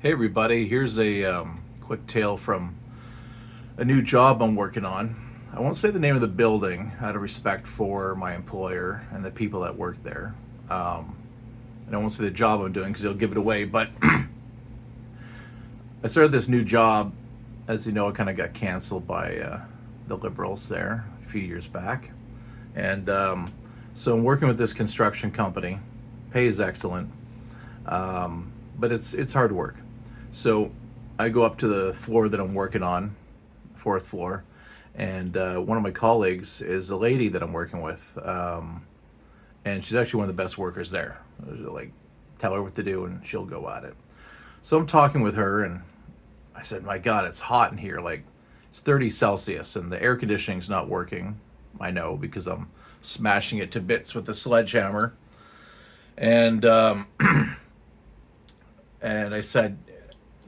Hey everybody, here's a quick tale from a new job I'm working on. I won't say the name of the building out of respect for my employer and the people that work there. Um, and I won't say the job I'm doing because they'll give it away, but I started this new job. As you know, it kind of got canceled by the Liberals there a few years back. And so I'm working with this construction company. Pay is excellent, but it's hard work. So I go up to the floor that I'm working on, fourth floor, and one of my colleagues is a lady that I'm working with, and she's actually one of the best workers there. Like, tell her what to do, and she'll go at it. So I'm talking with her, and I said, "My God, it's hot in here. Like, it's 30 Celsius, and the air conditioning's not working. I know because I'm smashing it to bits with a sledgehammer." And and I said,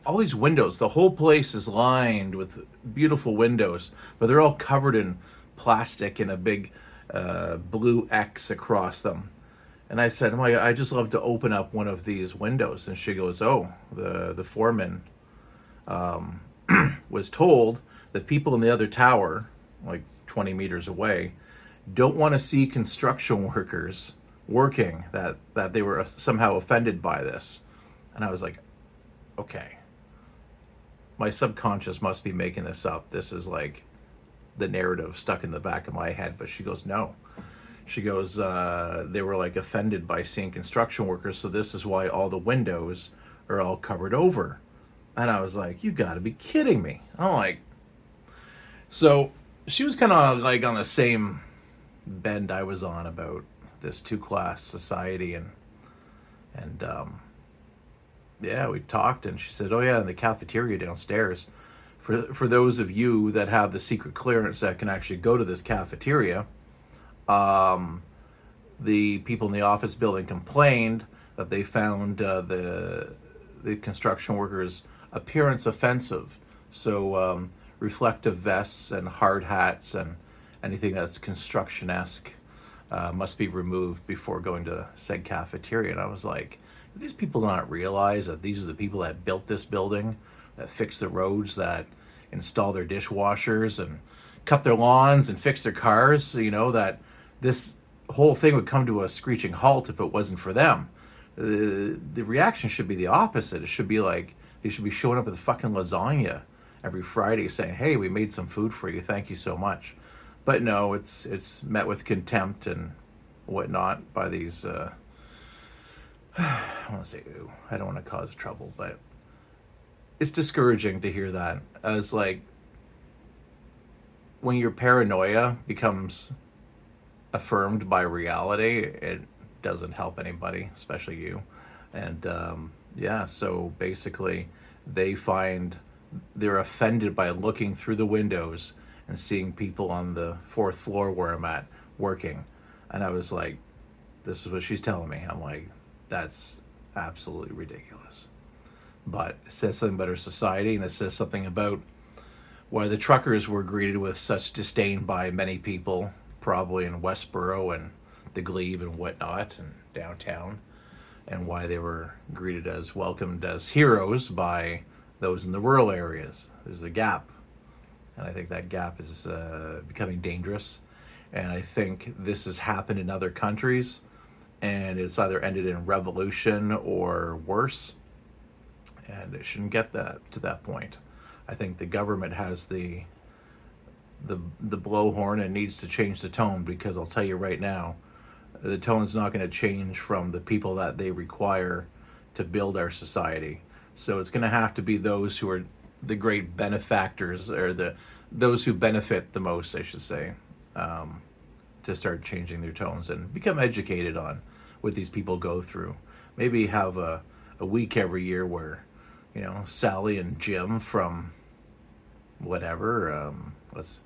all these windows, the whole place is lined with beautiful windows, but they're all covered in plastic and a big blue X across them. And I said, "Oh my, I just love to open up one of these windows." And she goes, "Oh, the foreman was told that people in the other tower, like 20 meters away, don't want to see construction workers working, that they were somehow offended by this." And I was like, okay, my subconscious must be making this up. This is like the narrative stuck in the back of my head. But she goes, "No." She goes, "They were like offended by seeing construction workers, so this is why all the windows are all covered over." And I was like, "You got to be kidding me!" I'm like, so she was kind of like on the same bend I was on about this two-class society, and yeah, we talked, and she said, "Oh yeah, in the cafeteria downstairs, for those of you that have the secret clearance that can actually go to this cafeteria, um, the people in the office building complained that they found the construction workers' appearance offensive. So reflective vests and hard hats and anything that's construction-esque must be removed before going to said cafeteria." And I was like, do these people not realize that these are the people that built this building, that fix the roads, that install their dishwashers and cut their lawns and fix their cars? You know, that this whole thing would come to a screeching halt if it wasn't for them. The reaction should be the opposite. It should be like they should be showing up with a fucking lasagna every Friday saying, "Hey, we made some food for you. Thank you so much." But no, it's met with contempt and whatnot by these. I want to say, ooh, I don't want to cause trouble, but it's discouraging to hear that. As like when your paranoia becomes affirmed by reality, it doesn't help anybody, especially you. And yeah, so basically, they find they're offended by looking through the windows and seeing people on the fourth floor where I'm at working. And I was like, this is what she's telling me. I'm like, that's absolutely ridiculous. But it says something about our society, and it says something about why the truckers were greeted with such disdain by many people, probably in Westboro and the Glebe and whatnot, and downtown, and why they were greeted as welcomed as heroes by those in the rural areas. There's a gap, and I think that gap is becoming dangerous. And I think this has happened in other countries, and it's either ended in revolution or worse. And it shouldn't get that to that point. I think the government has the blowhorn and needs to change the tone, because I'll tell you right now, the tone's not going to change from the people that they require to build our society. So it's going to have to be those who are the great benefactors, or those who benefit the most, I should say, to start changing their tones and become educated on what these people go through. Maybe have a week every year where, you know, Sally and Jim from whatever, let's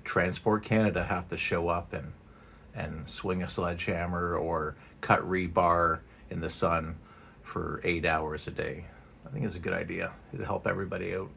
Transport Canada, have to show up and swing a sledgehammer or cut rebar in the sun for 8 hours a day. I think it's a good idea. It'll help everybody out.